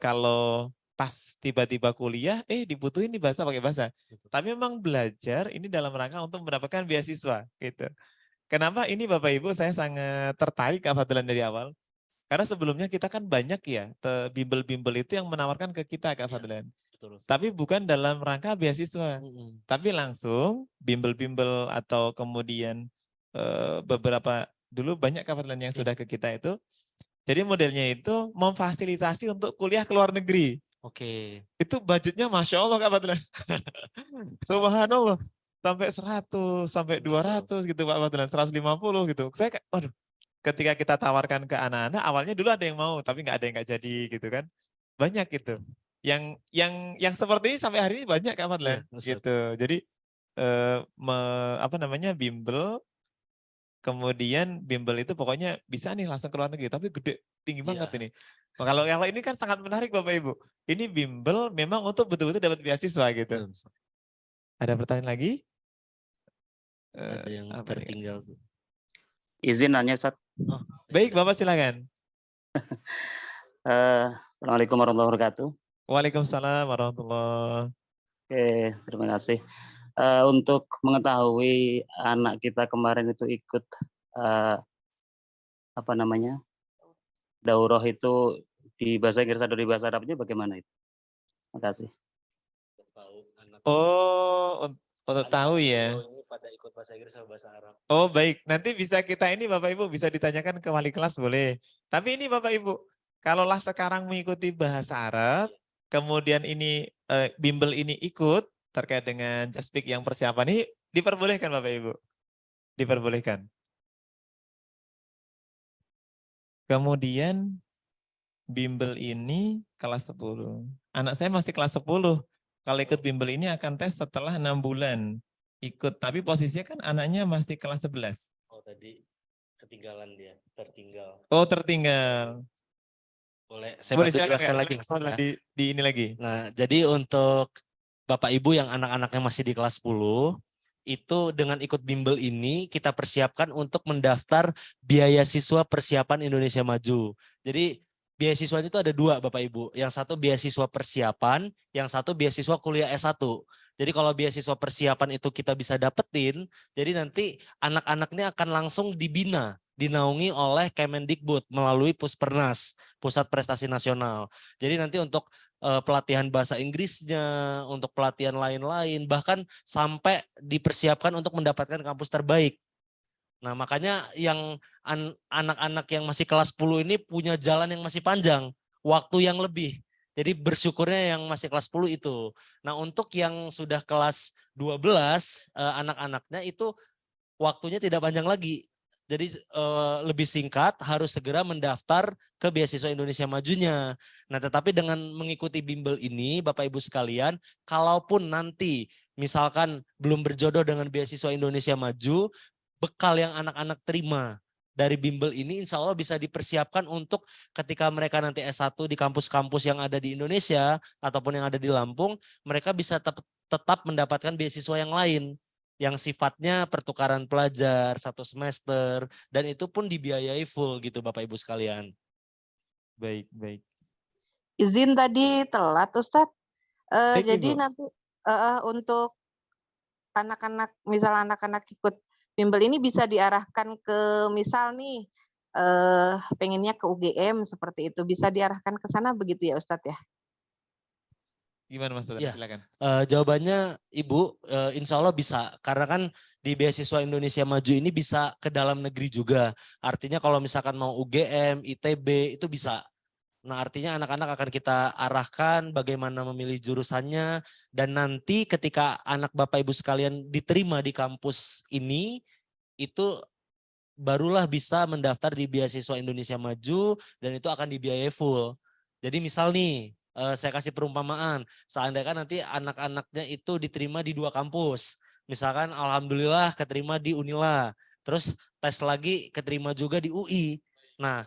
kalau pas tiba-tiba kuliah, dibutuhin nih bahasa pakai bahasa. Betul. Tapi memang belajar ini dalam rangka untuk mendapatkan beasiswa gitu. Kenapa ini Bapak Ibu saya sangat tertarik Kak Fadlan dari awal? Karena sebelumnya kita kan banyak ya bimbel-bimbel itu yang menawarkan ke kita Kak Fadlan. Betul, Ustadz. Tapi bukan dalam rangka beasiswa. Tapi langsung bimbel-bimbel atau kemudian beberapa dulu banyak Kak Fadlan yang Iya. sudah ke kita itu. Jadi modelnya itu memfasilitasi untuk kuliah ke luar negeri. Oke. Itu budgetnya Masya Allah Kak Fadlan. Subhanallah. Sampai 100, sampai Masya 200 gitu Pak Fadlan, 150 gitu. Saya kayak, waduh, ketika kita tawarkan ke anak-anak, awalnya dulu ada yang mau, tapi nggak ada yang nggak jadi gitu kan. Banyak gitu. Yang seperti ini sampai hari ini banyak Kak Fadlan. Iya, Ustadz. Gitu. Jadi apa namanya, bimbel, kemudian bimbel itu pokoknya bisa nih langsung ke luar negeri, tapi gede, tinggi banget Iya. ini. Nah, kalau ini kan sangat menarik Bapak Ibu. Ini bimbel memang untuk betul-betul dapat beasiswa gitu. Benar, Ustadz. Ada pertanyaan lagi? Ada yang Apa nih? tertinggal tuh. Izin nanya Ustaz. Oh, Baik Bapak silakan. Assalamualaikum warahmatullahi wabarakatuh. Waalaikumsalam warahmatullahi. Oke, terima kasih. Untuk mengetahui anak kita kemarin itu ikut apa namanya, daurah itu di bahasa Inggris atau di bahasa Arabnya bagaimana itu? Terima kasih. Tahu anak Oh, untuk tahu ya. ini pada ikut bahasa Inggris sama bahasa Arab. Oh baik, nanti bisa kita ini Bapak Ibu bisa ditanyakan ke wali kelas boleh. Tapi ini Bapak Ibu, kalaulah sekarang mengikuti bahasa Arab, kemudian ini bimbel ini ikut terkait dengan Jaspik yang persiapan ini diperbolehkan Bapak Ibu. Diperbolehkan. Kemudian bimbel ini kelas 10. Anak saya masih kelas 10. Kalau ikut bimbel ini akan tes setelah 6 bulan. Ikut, tapi posisinya kan anaknya masih kelas 11. Oh, tadi ketinggalan dia, tertinggal. Oh, tertinggal. Boleh saya Boleh bantu silakan jelaskan Kak. lagi. Silakan, Ya. di ini lagi. Nah, jadi untuk Bapak Ibu yang anak-anaknya masih di kelas 10, itu dengan ikut bimbel ini kita persiapkan untuk mendaftar biaya siswa persiapan Indonesia Maju. Jadi beasiswa itu ada 2 Bapak Ibu. Yang satu beasiswa persiapan, yang satu beasiswa kuliah S1. Jadi kalau beasiswa persiapan itu kita bisa dapetin, jadi nanti anak-anaknya akan langsung dibina, dinaungi oleh Kemendikbud melalui Puspernas, Pusat Prestasi Nasional. Jadi nanti untuk pelatihan bahasa Inggrisnya, untuk pelatihan lain-lain, bahkan sampai dipersiapkan untuk mendapatkan kampus terbaik. Nah, makanya yang anak-anak yang masih kelas 10 ini punya jalan yang masih panjang, waktu yang lebih. Jadi bersyukurnya yang masih kelas 10 itu. Nah, untuk yang sudah kelas 12, anak-anaknya itu waktunya tidak panjang lagi. Jadi lebih singkat, harus segera mendaftar ke beasiswa Indonesia Majunya. Nah, tetapi dengan mengikuti bimbel ini, Bapak Ibu sekalian, kalaupun nanti misalkan belum berjodoh dengan beasiswa Indonesia Maju, bekal yang anak-anak terima dari bimbel ini insya Allah bisa dipersiapkan untuk ketika mereka nanti S1 di kampus-kampus yang ada di Indonesia ataupun yang ada di Lampung, mereka bisa tetap mendapatkan beasiswa yang lain yang sifatnya pertukaran pelajar 1 semester dan itu pun dibiayai full gitu Bapak Ibu sekalian. Baik, baik. Izin tadi telat Ustadz. Baik, Jadi Ibu. nanti untuk anak-anak, misal anak-anak ikut bimbel ini bisa diarahkan ke misal nih pengennya ke UGM seperti itu, bisa diarahkan ke sana begitu ya Ustadz ya? Gimana Mas Saudara? Ya. Silakan. Jawabannya Ibu, insya Allah bisa. Karena kan di beasiswa Indonesia Maju ini bisa ke dalam negeri juga. Artinya kalau misalkan mau UGM, ITB itu bisa. Nah artinya anak-anak akan kita arahkan bagaimana memilih jurusannya. Dan nanti ketika anak Bapak Ibu sekalian diterima di kampus ini, itu barulah bisa mendaftar di beasiswa Indonesia Maju dan itu akan dibiayai full. Jadi misal nih, saya kasih perumpamaan, seandainya nanti anak-anaknya itu diterima di 2 kampus. Misalkan alhamdulillah keterima di Unila, terus tes lagi keterima juga di UI. Nah,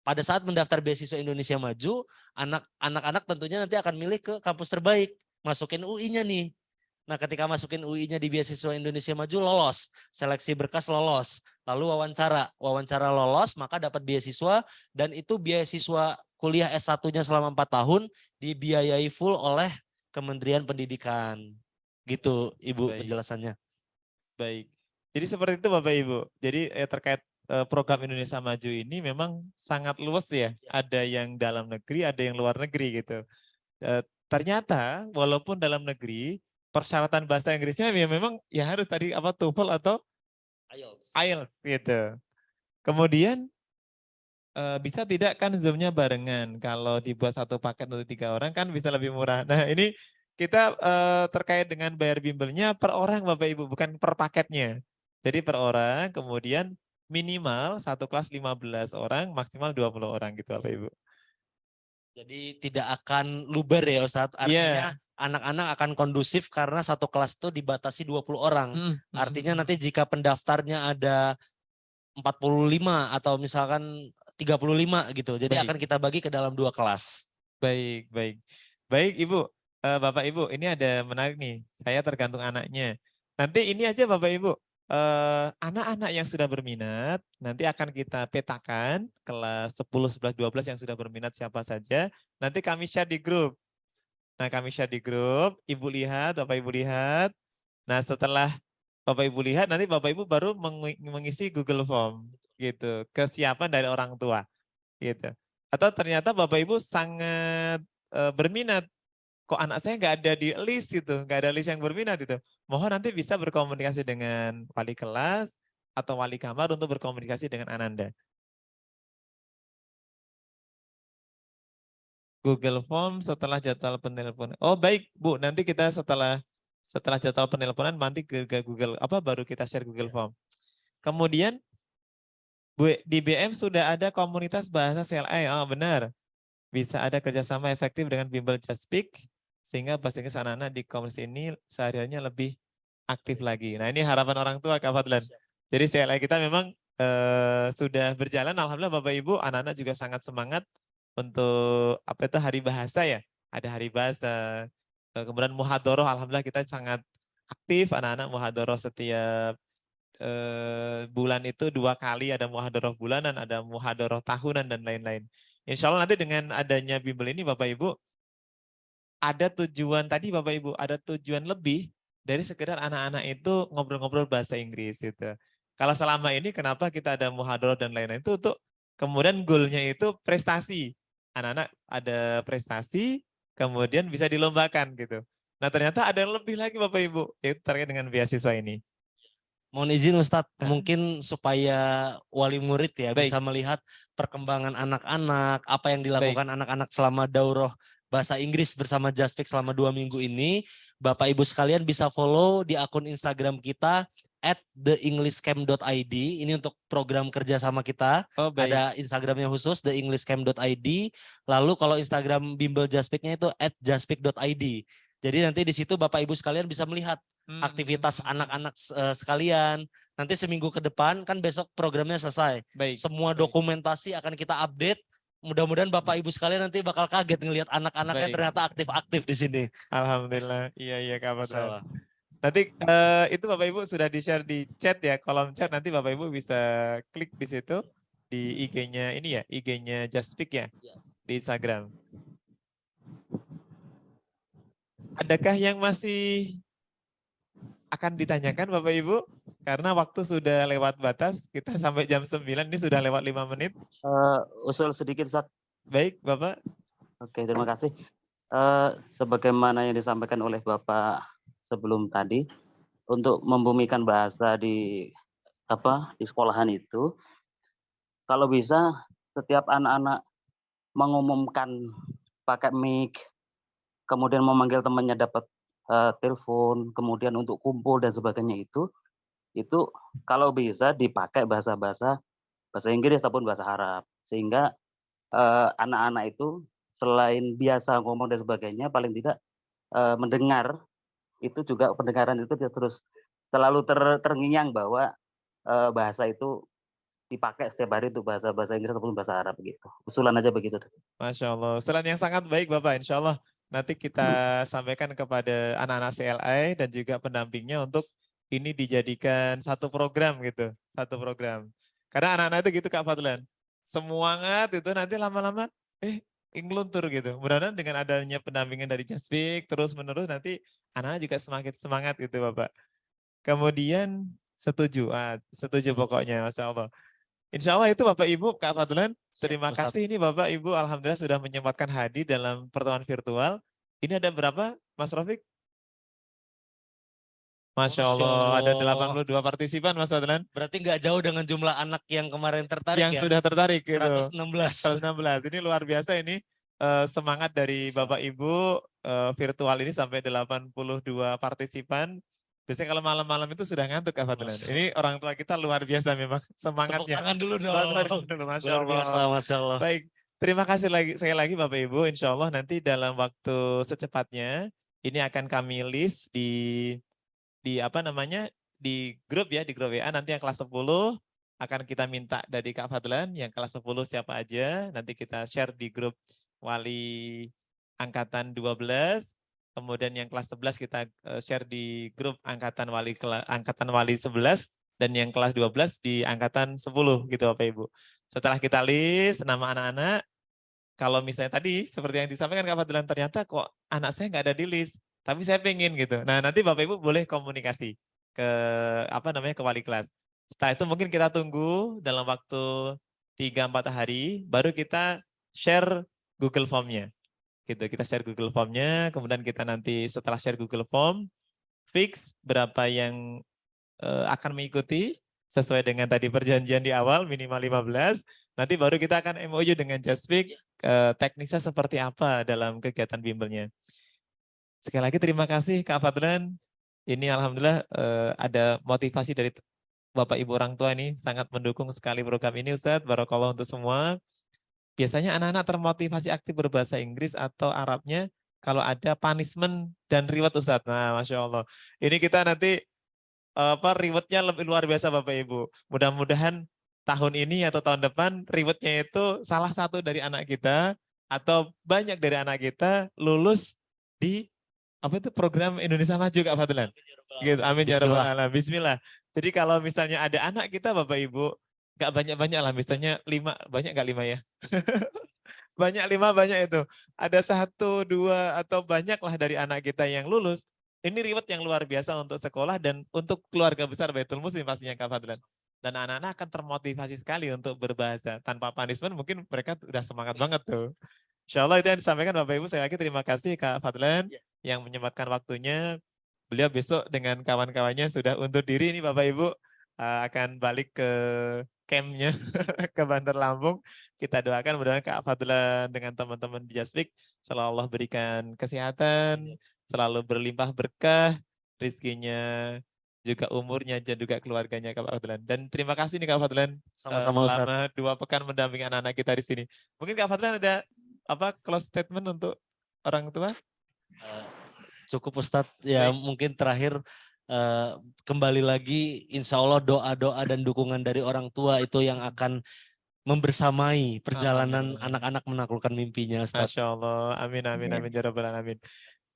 pada saat mendaftar beasiswa Indonesia Maju, anak-anak tentunya nanti akan milih ke kampus terbaik, masukin UI-nya nih. Nah, ketika masukin UI-nya di beasiswa Indonesia Maju lolos, seleksi berkas lolos, lalu wawancara lolos, maka dapat beasiswa dan itu beasiswa kuliah S1-nya selama 4 tahun dibiayai full oleh Kementerian Pendidikan. Gitu, Ibu, Baik. penjelasannya. Baik. Jadi seperti itu Bapak Ibu. Jadi terkait program Indonesia Maju ini memang sangat luas ya. Ada yang dalam negeri, ada yang luar negeri gitu. Ternyata walaupun dalam negeri persyaratan bahasa Inggrisnya ya memang ya harus tadi TOEFL atau IELTS. IELTS gitu. Kemudian bisa tidak kan Zoom-nya barengan? Kalau dibuat satu paket untuk 3 orang kan bisa lebih murah. Nah ini kita terkait dengan bayar bimbelnya per orang Bapak Ibu, bukan per paketnya. Jadi per orang, kemudian minimal satu kelas 15 orang, maksimal 20 orang gitu Bapak Ibu. Jadi tidak akan luber ya Ustadz. Artinya Iya. anak-anak akan kondusif karena satu kelas itu dibatasi 20 orang. Artinya nanti jika pendaftarnya ada 45 atau misalkan 35 gitu. Jadi Baik. akan kita bagi ke dalam 2 kelas. Baik, baik. Baik Ibu, Bapak Ibu, ini ada menarik nih. Saya tergantung anaknya. Nanti ini aja Bapak Ibu, anak-anak yang sudah berminat, nanti akan kita petakan kelas 10, 11, 12 yang sudah berminat siapa saja. Nanti kami share di grup. Nah kami share di grup, Ibu lihat, Bapak Ibu lihat. Nah setelah Bapak Ibu lihat, nanti Bapak Ibu baru mengisi Google Form gitu. Kesiapan dari orang tua gitu. Atau ternyata Bapak Ibu sangat berminat, kok anak saya nggak ada di list itu, nggak ada list yang berminat itu. Mohon nanti bisa berkomunikasi dengan wali kelas atau wali kamar untuk berkomunikasi dengan Ananda. Google Form setelah jadwal penelponan. Oh baik Bu, nanti kita setelah jadwal penelponan nanti ke Google baru kita share Google Form. Kemudian Bu, di BM sudah ada komunitas bahasa CLI. Oh benar. Bisa ada kerjasama efektif dengan bimbel Just Speak, sehingga bahasa Inggris anak-anak di komunitas ini sehari-harinya lebih aktif lagi. Nah ini harapan orang tua Kak Fadlan. Jadi CLI kita memang sudah berjalan, alhamdulillah Bapak Ibu, anak-anak juga sangat semangat untuk hari bahasa ya. Ada hari bahasa, kemudian muhadoroh, alhamdulillah kita sangat aktif, anak-anak muhadoroh setiap bulan itu 2 kali, ada muhadoroh bulanan, ada muhadoroh tahunan dan lain-lain. Insya Allah nanti dengan adanya bimbel ini Bapak Ibu, ada tujuan tadi Bapak Ibu, ada tujuan lebih dari sekedar anak-anak itu ngobrol-ngobrol bahasa Inggris gitu. Kalau selama ini kenapa kita ada muhadoroh dan lain-lain itu untuk kemudian goalnya itu prestasi. Anak-anak ada prestasi, kemudian bisa dilombakan gitu. Nah ternyata ada yang lebih lagi Bapak Ibu, yaitu terkait dengan beasiswa ini. Mohon izin Ustadz, Nah. mungkin supaya wali murid ya Baik. bisa melihat perkembangan anak-anak, apa yang dilakukan anak-anak selama daurah bahasa Inggris bersama Just Speak selama 2 minggu ini. Bapak Ibu sekalian bisa follow di akun Instagram kita @theenglishcamp.id. Ini untuk program kerja sama kita. Oh, baik. Ada Instagramnya khusus theenglishcamp.id. Lalu kalau Instagram bimbel Just Speak-nya itu @justspeak.id. Jadi nanti di situ Bapak Ibu sekalian bisa melihat aktivitas anak-anak sekalian. Nanti seminggu ke depan kan besok programnya selesai. Baik. Semua dokumentasi akan kita update. Mudah-mudahan Bapak Ibu sekalian nanti bakal kaget ngelihat anak-anaknya Baik. ternyata aktif-aktif di sini. Alhamdulillah. Iya Kak Fadlan. Insyaallah. Nanti itu Bapak Ibu sudah di-share di chat ya, kolom chat, nanti Bapak Ibu bisa klik di situ di IG-nya ini ya, IG-nya Just Speak ya, di Instagram. Adakah yang masih akan ditanyakan Bapak Ibu? Karena waktu sudah lewat batas, kita sampai jam 9, ini sudah lewat 5 menit. Usul sedikit Ustaz. Baik Bapak. Oke, terima kasih. Sebagaimana yang disampaikan oleh Bapak sebelum tadi, untuk membumikan bahasa di sekolahan itu, kalau bisa setiap anak-anak mengumumkan pakai mic, kemudian memanggil temannya dapat telepon, kemudian untuk kumpul dan sebagainya itu kalau bisa dipakai bahasa Inggris ataupun bahasa Arab, sehingga anak-anak itu selain biasa ngomong dan sebagainya, paling tidak mendengar itu juga, pendengaran itu terus selalu terngiang bahwa bahasa itu dipakai setiap hari untuk bahasa Inggris ataupun bahasa Arab gitu. Usulan aja begitu. Masya Allah. Usulan yang sangat baik Bapak. Insya Allah nanti kita sampaikan kepada anak-anak CLI dan juga pendampingnya untuk ini dijadikan satu program gitu. Satu program. Karena anak-anak itu gitu Kak Fadlan. Semangat itu nanti lama-lama ngeluntur gitu. Mudah-mudahan dengan adanya pendampingan dari Just Speak terus menerus nanti anak-anak juga semakin semangat gitu Bapak. Kemudian setuju pokoknya Masya Allah. Insya Allah itu Bapak Ibu, Kak Fadlan, terima kasih ini Bapak Ibu, alhamdulillah sudah menyempatkan hadir dalam pertemuan virtual. Ini ada berapa Mas Rafiq? Masya Masya Allah, ada Allah. 82 partisipan Mas Fadlan Berarti nggak jauh dengan jumlah anak yang kemarin tertarik yang ya. sudah tertarik gitu. 116. 116. Ini luar biasa ini semangat dari Masya Bapak Ibu virtual ini sampai 82 partisipan. Biasanya kalau malam-malam itu sudah ngantuk Kak Fadlan. Masya Ini orang tua kita luar biasa memang Tepuk semangatnya. tangan dulu Luar dong. dulu, Masya Luar Allah. biasa, Masya Allah. Baik, terima kasih lagi sekali lagi Bapak Ibu. Insya Allah nanti dalam waktu secepatnya ini akan kami list di apa namanya di grup ya, di grup WA. Nanti yang kelas 10 akan kita minta dari Kak Fadlan, yang kelas 10 siapa aja, nanti kita share di grup wali angkatan 12, kemudian yang kelas 11 kita share di grup angkatan wali 11, dan yang kelas 12 di angkatan 10 gitu Bapak Ibu. Setelah kita list nama anak-anak, kalau misalnya tadi seperti yang disampaikan Kak Fadlan, ternyata kok anak saya nggak ada di list, tapi saya pengen gitu. Nah nanti Bapak Ibu boleh komunikasi ke ke wali kelas. Setelah itu mungkin kita tunggu dalam waktu 3-4 hari, baru kita share Google Form-nya. Gitu, kita share Google Form-nya, kemudian kita nanti setelah share Google Form, fix berapa yang akan mengikuti sesuai dengan tadi perjanjian di awal minimal 15. Nanti baru kita akan MOU dengan Jaspik teknisnya seperti apa dalam kegiatan bimbelnya. Sekali lagi terima kasih Kak Fadlan. Ini alhamdulillah ada motivasi dari Bapak Ibu orang tua ini sangat mendukung sekali program ini Ustadz. Barakallah untuk semua. Biasanya anak-anak termotivasi aktif berbahasa Inggris atau Arabnya kalau ada punishment dan reward Ustadz. Nah Masya Allah. Ini kita nanti rewardnya lebih luar biasa Bapak Ibu. Mudah-mudahan tahun ini atau tahun depan rewardnya itu salah satu dari anak kita atau banyak dari anak kita lulus di program Indonesia Maju Kak Fadlan. Gitu. Amin ya rabbal Bismillah. alamin. Bismillah. Jadi kalau misalnya ada anak kita Bapak Ibu, nggak banyak-banyak lah, misalnya 5, banyak nggak 5 ya? Banyak 5, banyak itu. Ada 1, 2 atau banyak lah dari anak kita yang lulus. Ini reward yang luar biasa untuk sekolah dan untuk keluarga besar Baitul Muslim pastinya Kak Fadlan. Dan anak-anak akan termotivasi sekali untuk berbahasa. Tanpa punishment mungkin mereka udah semangat banget tuh. Insya Allah itu yang disampaikan Bapak Ibu. Saya lagi terima kasih Kak Fadlan yang menyempatkan waktunya. Beliau besok dengan kawan-kawannya sudah undur diri ini Bapak Ibu. Akan balik ke campnya ke Bantar Lampung. Kita doakan mudah-mudahan Kak Fadlan dengan teman-teman di Jaspik selalu Allah berikan kesehatan, selalu berlimpah berkah, rizkinya, juga umurnya, dan juga keluarganya Kak Fadlan. Dan terima kasih nih Kak Fadlan Sama-sama Ustadz. selama 2 pekan mendampingi anak-anak kita di sini. Mungkin Kak Fadlan ada close statement untuk orang tua? Cukup Ustadz. Ya Baik. mungkin terakhir kembali lagi insya Allah doa-doa dan dukungan dari orang tua itu yang akan membersamai perjalanan anak-anak menaklukkan mimpinya Ustadz. Masya Allah. Amin, amin, amin. Ya Rabbal Alamin.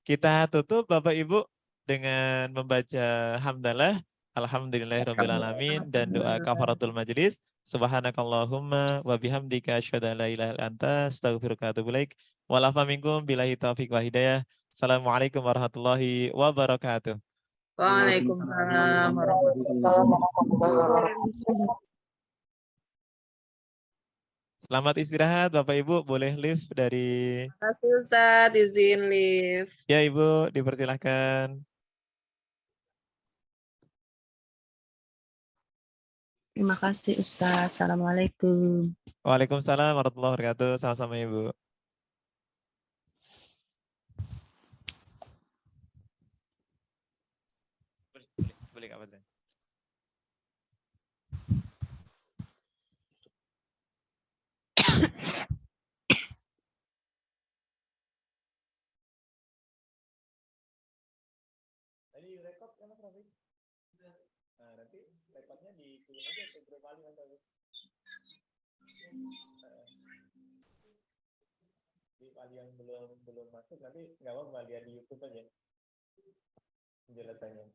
Kita tutup Bapak Ibu dengan membaca hamdalah. Alhamdulillahirabbil alamin dan doa kafaratul majelis. Subhanakallahumma wa bihamdika asyhadu an la ilaha illa anta astaghfiruka wa atubu ilaik. Wal afa minkum billahi taufiq wal hidayah. Assalamualaikum warahmatullahi wabarakatuh. Waalaikumsalam warahmatullahi wabarakatuh. Selamat istirahat Bapak Ibu, boleh live dari Terima kasih Ustadz, izin live. ya Ibu, dipersilahkan. Terima kasih Ustadz. Assalamualaikum. Waalaikumsalam warahmatullahi wabarakatuh. Sama-sama Ibu. Boleh Kak Fadlan. Tadi rekod kan Mas Rafi? Nah, nanti rekodnya dikirim aja ke grup wali Mas Rafi. Di wali yang belum masuk nanti nggak apa-apa lihat di YouTube aja penjelasannya.